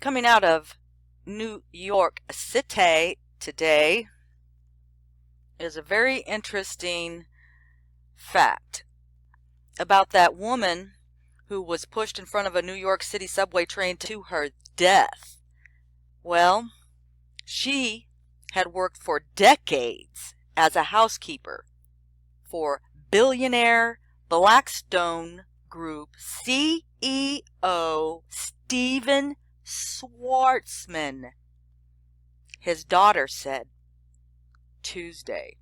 Coming out of New York City today is a very interesting fact about that woman who was pushed in front of a New York City subway train to her death. Well, she had worked for decades as a housekeeper for billionaire Blackstone Group CEO Stephen Schwarzman. His daughter said Tuesday.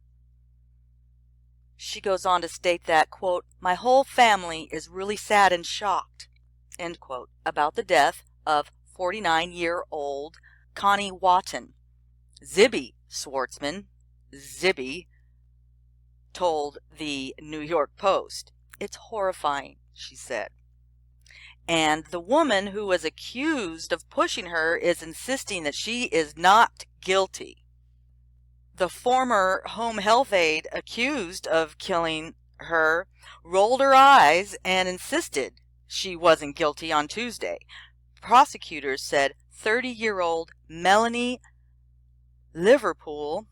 She goes on to state that, quote, "My whole family is really sad and shocked," end quote, about the death of 49-year-old Connie Watton. Zibby Schwarzman, Zibby, told the New York Post. "It's horrifying," she said. And the woman who was accused of pushing her is insisting that she is not guilty. The former home health aide accused of killing her rolled her eyes and insisted she wasn't guilty on Tuesday. Prosecutors said 30-year-old Melanie Liverpool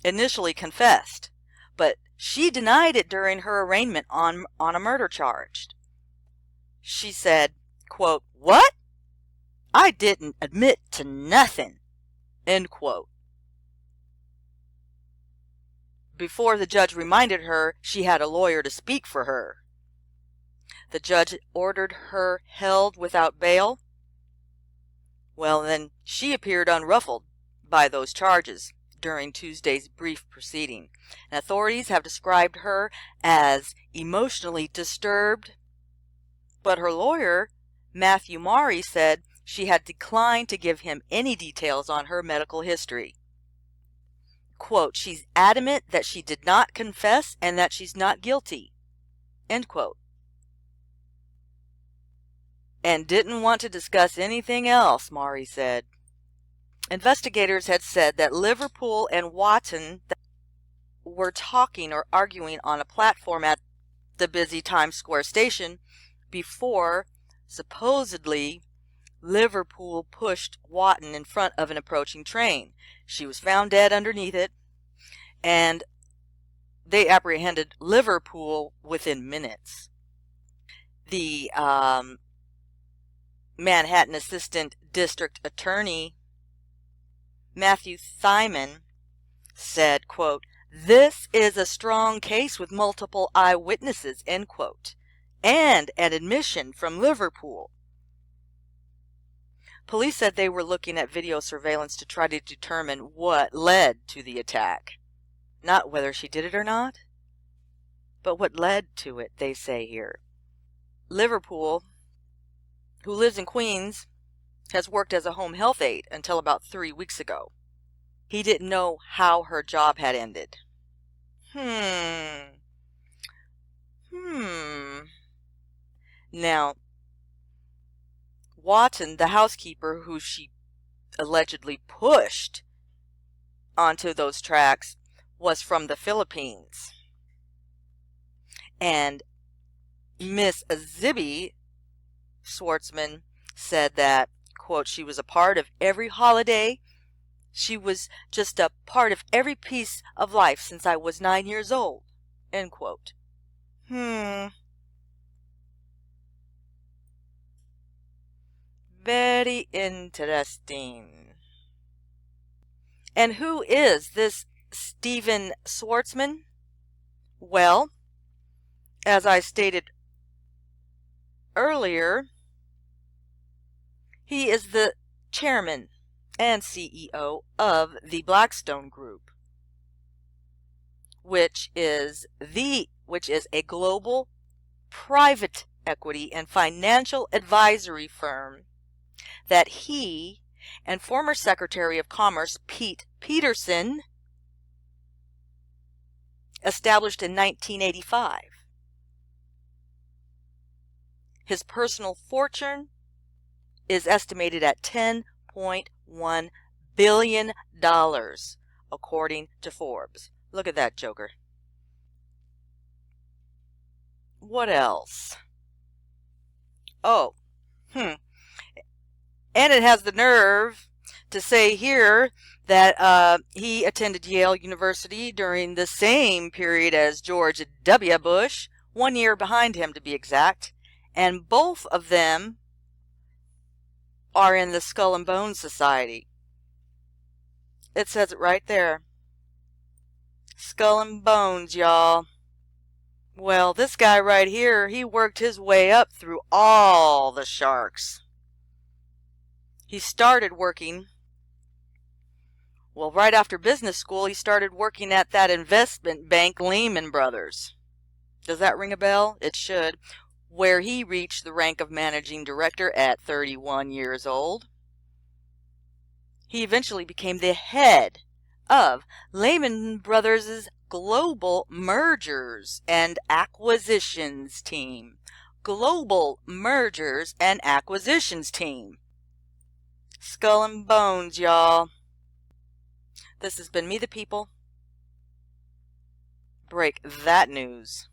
initially confessed, but she denied it during her arraignment on a murder charge. She said, quote, "What? I didn't admit to nothing," end quote. Before the judge reminded her she had a lawyer to speak for her. The judge ordered her held without bail. Well, then she appeared unruffled by those charges during Tuesday's brief proceeding. And authorities have described her as emotionally disturbed, but her lawyer, Matthew Maury, said she had declined to give him any details on her medical history. Quote, "She's adamant that she did not confess and that she's not guilty," end quote. And didn't want to discuss anything else, Maury said. Investigators had said that Liverpool and Watton were talking or arguing on a platform at the busy Times Square station before, supposedly, Liverpool pushed Watton in front of an approaching train. She was found dead underneath it, and they apprehended Liverpool within minutes. The Manhattan Assistant District Attorney Matthew Thyman said, quote, "This is a strong case with multiple eyewitnesses," end quote, and an admission from Liverpool. Police said they were looking at video surveillance to try to determine what led to the attack. Not whether she did it or not, but what led to it, they say here. Liverpool, who lives in Queens, has worked as a home health aide until about 3 weeks ago. He didn't know how her job had ended. Now, Watton, the housekeeper who she allegedly pushed onto those tracks, was from the Philippines. And Miss Zibby Schwarzman said that, quote, "She was a part of every holiday. She was just a part of every piece of life since I was 9 years old," end quote. Very interesting. And who is this Stephen Schwarzman? Well, as I stated earlier, he is the chairman and CEO of the Blackstone Group, which is a global private equity and financial advisory firm that he and former Secretary of Commerce Pete Peterson established in 1985. His personal fortune is estimated at $10.1 billion, according to Forbes. Look at that joker. What else? Oh, And it has the nerve to say here that he attended Yale University during the same period as George W. Bush, 1 year behind him to be exact, and both of them are in the Skull and Bones Society. It says it right there. Skull and Bones, y'all. Well, this guy right here, he worked his way up through all the sharks. He started working, well, right after business school, he started working at that investment bank, Lehman Brothers. Does that ring a bell? It should. Where he reached the rank of managing director at 31 years old. He eventually became the head of Lehman Brothers' global mergers and acquisitions team. Global mergers and acquisitions team. Skull and Bones, y'all. This has been Me the People. Break that news.